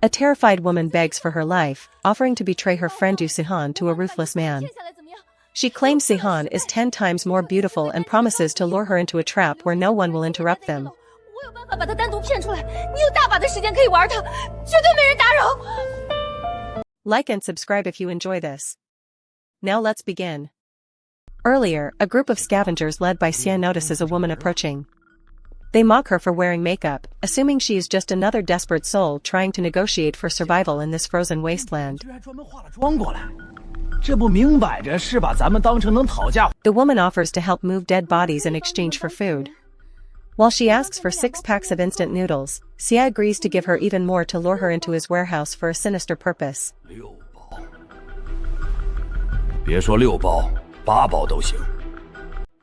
A terrified woman begs for her life, offering to betray her friend Yu Sihan to a ruthless man. She claims Sihan is 10 times more beautiful and promises to lure her into a trap where no one will interrupt them. Like and subscribe if you enjoy this. Now let's begin. Earlier, a group of scavengers led by Xia notices a woman approaching. They mock her for wearing makeup, assuming she is just another desperate soul trying to negotiate for survival in this frozen wasteland. The woman offers to help move dead bodies in exchange for food. While she asks for 6 packs of instant noodles, Xia agrees to give her even more to lure her into his warehouse for a sinister purpose.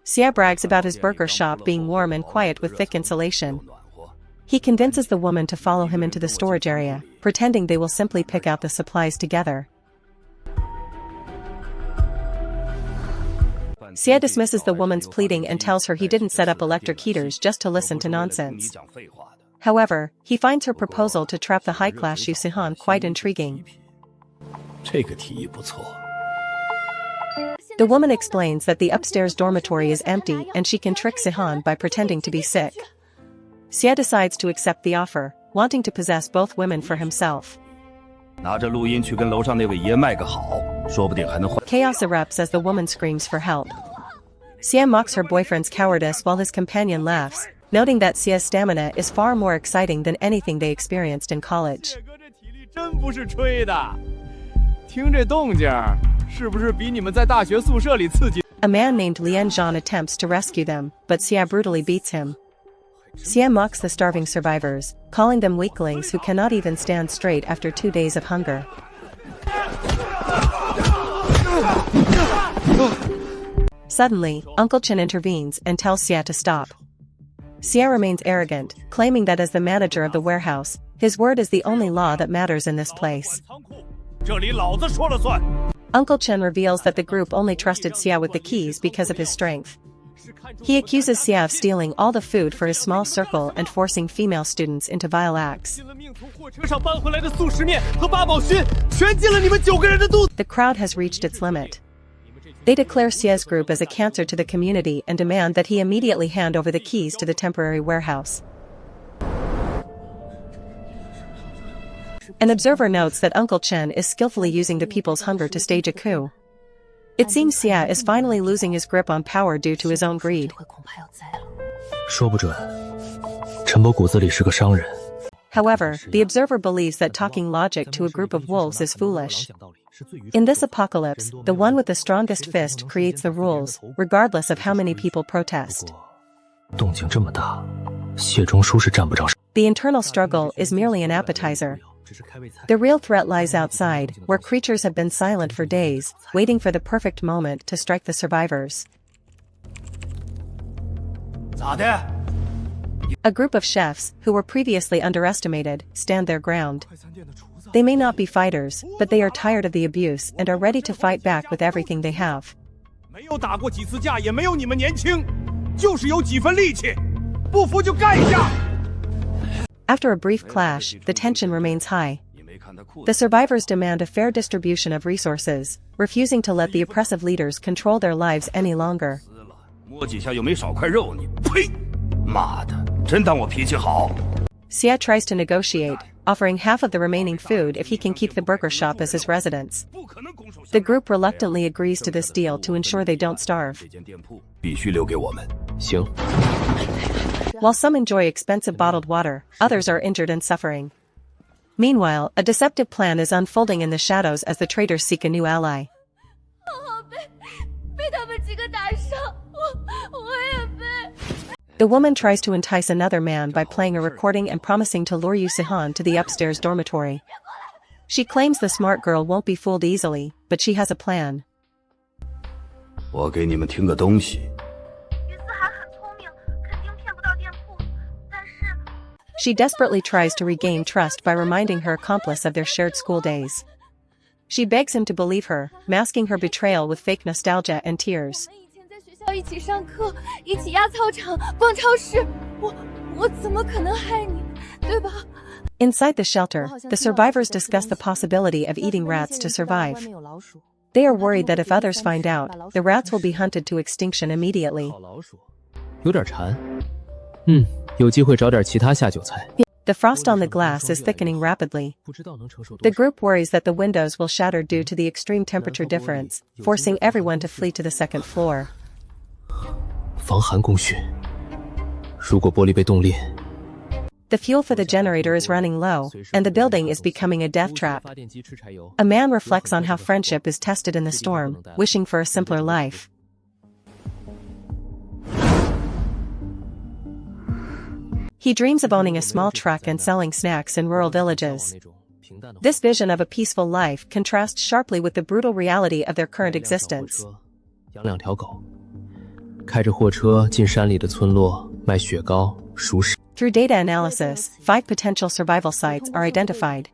Xia brags about his burger shop being warm and quiet with thick insulation. He convinces the woman to follow him into the storage area, pretending they will simply pick out the supplies together. Xia dismisses the woman's pleading and tells her he didn't set up electric heaters just to listen to nonsense. However, he finds her proposal to trap the high-class Yu Sihan quite intriguing. The woman explains that the upstairs dormitory is empty and she can trick Sihan by pretending to be sick. Xia decides to accept the offer, wanting to possess both women for himself. Chaos erupts as the woman screams for help. Xia mocks her boyfriend's cowardice while his companion laughs, noting that Xia's stamina is far more exciting than anything they experienced in college. A man named Lian Zhan attempts to rescue them, but Xia brutally beats him. Xia mocks the starving survivors, calling them weaklings who cannot even stand straight after 2 days of hunger. Suddenly, Uncle Chen intervenes and tells Xia to stop. Xia remains arrogant, claiming that as the manager of the warehouse, his word is the only law that matters in this place. Uncle Chen reveals that the group only trusted Xia with the keys because of his strength. He accuses Xia of stealing all the food for his small circle and forcing female students into vile acts. The crowd has reached its limit. They declare Xia's group as a cancer to the community and demand that he immediately hand over the keys to the temporary warehouse. An observer notes that Uncle Chen is skillfully using the people's hunger to stage a coup. It seems Xia is finally losing his grip on power due to his own greed. However, the observer believes that talking logic to a group of wolves is foolish. In this apocalypse, the one with the strongest fist creates the rules, regardless of how many people protest. The internal struggle is merely an appetizer. The real threat lies outside, where creatures have been silent for days, waiting for the perfect moment to strike the survivors. A group of chefs, who were previously underestimated, stand their ground. They may not be fighters, but they are tired of the abuse and are ready to fight back with everything they have. After a brief clash, the tension remains high. The survivors demand a fair distribution of resources, refusing to let the oppressive leaders control their lives any longer. Xia tries to negotiate, offering half of the remaining food if he can keep the burger shop as his residence. The group reluctantly agrees to this deal to ensure they don't starve. While some enjoy expensive bottled water, others are injured and suffering. Meanwhile, a deceptive plan is unfolding in the shadows as the traitors seek a new ally. The woman tries to entice another man by playing a recording and promising to lure Yu Sihan to the upstairs dormitory. She claims the smart girl won't be fooled easily, but she has a plan. She desperately tries to regain trust by reminding her accomplice of their shared school days. She begs him to believe her, masking her betrayal with fake nostalgia and tears. Inside the shelter, the survivors discuss the possibility of eating rats to survive. They are worried that if others find out, the rats will be hunted to extinction immediately. 有点馋。有机会找点其他下酒菜。 The frost on the glass is thickening rapidly. The group worries that the windows will shatter due to the extreme temperature difference, forcing everyone to flee to the second floor. 防寒工序。如果玻璃被冻裂。 The fuel for the generator is running low, and the building is becoming a death trap. A man reflects on how friendship is tested in the storm, wishing for a simpler life. He dreams of owning a small truck and selling snacks in rural villages. This vision of a peaceful life contrasts sharply with the brutal reality of their current existence. 养2条狗，开着货车进山里的村落卖雪糕、熟食。 Through data analysis, 5 potential survival sites are identified.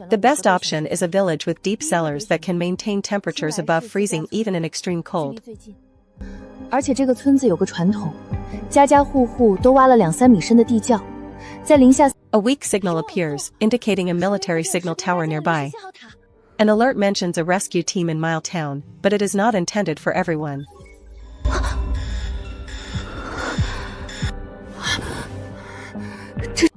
The best option is a village with deep cellars that can maintain temperatures above freezing even in extreme cold. 而且这个村子有个传统，家家户户都挖了2-3米深的地窖，在零下。A weak signal appears, indicating a military signal tower nearby. An alert mentions a rescue team in Mile Town, but it is not intended for everyone.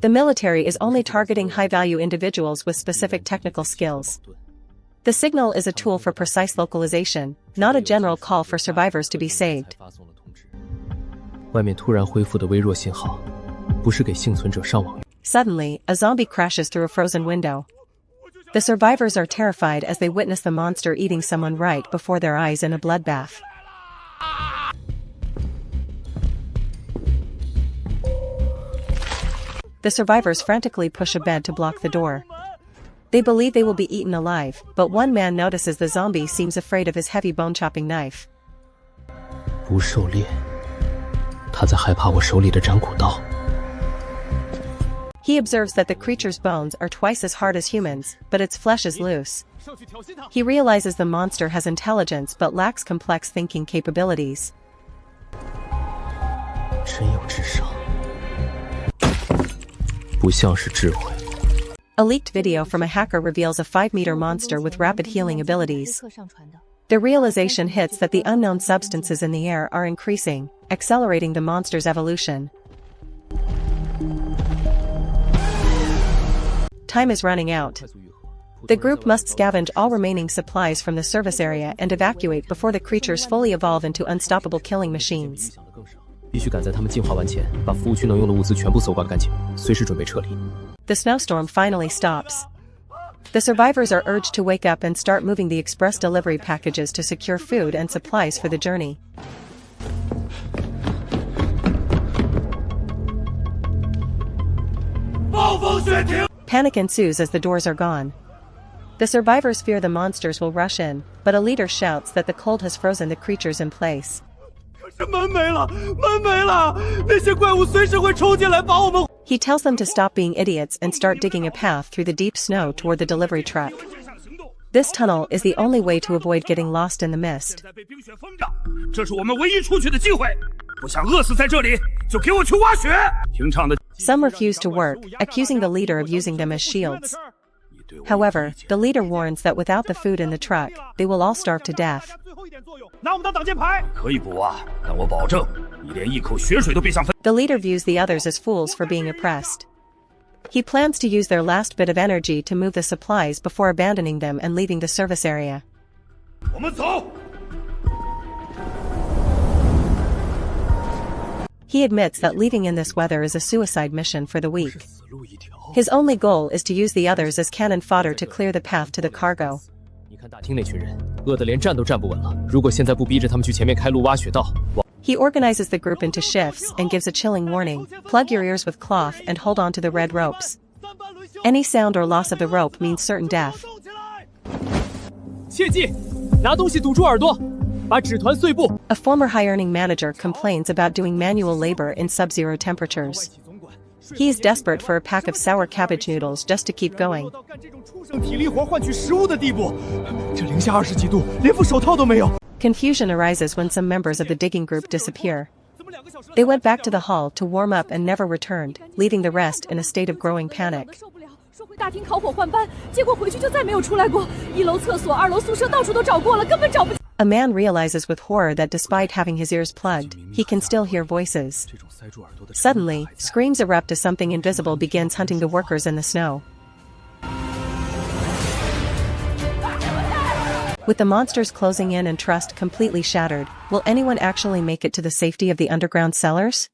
The military is only targeting high-value individuals with specific technical skills. The signal is a tool for precise localization, not a general call for survivors to be saved. 外面突然恢复的微弱信号，不是给幸存者上网。 Suddenly, a zombie crashes through a frozen window. The survivors are terrified as they witness the monster eating someone right before their eyes in a bloodbath. The survivors frantically push a bed to block the door. They believe they will be eaten alive, but one man notices the zombie seems afraid of his heavy bone-chopping knife. 不狩猎，他在害怕我手里的斩骨刀。 He observes that the creature's bones are twice as hard as humans, but its flesh is loose. He realizes the monster has intelligence but lacks complex thinking capabilities. 真有智商，不像是智慧。 A leaked video from a hacker reveals a 5-meter monster with rapid healing abilities. The realization hits that the unknown substances in the air are increasing, accelerating the monster's evolution. Time is running out. The group must scavenge all remaining supplies from the service area and evacuate before the creatures fully evolve into unstoppable killing machines. 必须赶在他们进化完前，把服务区能用的物资全部搜刮干净，随时准备撤离。 The snowstorm finally stops. The survivors are urged to wake up and start moving the express delivery packages to secure food and supplies for the journey. Panic ensues as the doors are gone. The survivors fear the monsters will rush in, but a leader shouts that the cold has frozen the creatures in place. He tells them to stop being idiots and start digging a path through the deep snow toward the delivery truck. This tunnel is the only way to avoid getting lost in the mist. Some refuse to work, accusing the leader of using them as shields. However, the leader warns that without the food in the truck, they will all starve to death. The leader views the others as fools for being oppressed. He plans to use their last bit of energy to move the supplies before abandoning them and leaving the service area. He admits that leaving in this weather is a suicide mission for the weak. His only goal is to use the others as cannon fodder to clear the path to the cargo. 你看大厅那群人，饿得连站都站不稳了。如果现在不逼着他们去前面开路挖雪道， He organizes the group into shifts and gives a chilling warning: plug your ears with cloth and hold on to the red ropes. Any sound or loss of the rope means certain death. 切记，拿东西堵住耳朵，把纸团碎布。 A former high-earning manager complains about doing manual labor in sub-zero temperatures. He is desperate for a pack of sour cabbage noodles just to keep going. Confusion arises when some members of the digging group disappear. They went back to the hall to warm up and never returned, leaving the rest in a state of growing panic. 说回大厅烤火换班，结果回去就再没有出来过。1楼厕所、2楼宿舍到处都找过了，根本找不。 A man realizes with horror that despite having his ears plugged, he can still hear voices. Suddenly, screams erupt as something invisible begins hunting the workers in the snow. With the monsters closing in and trust completely shattered, will anyone actually make it to the safety of the underground cellars?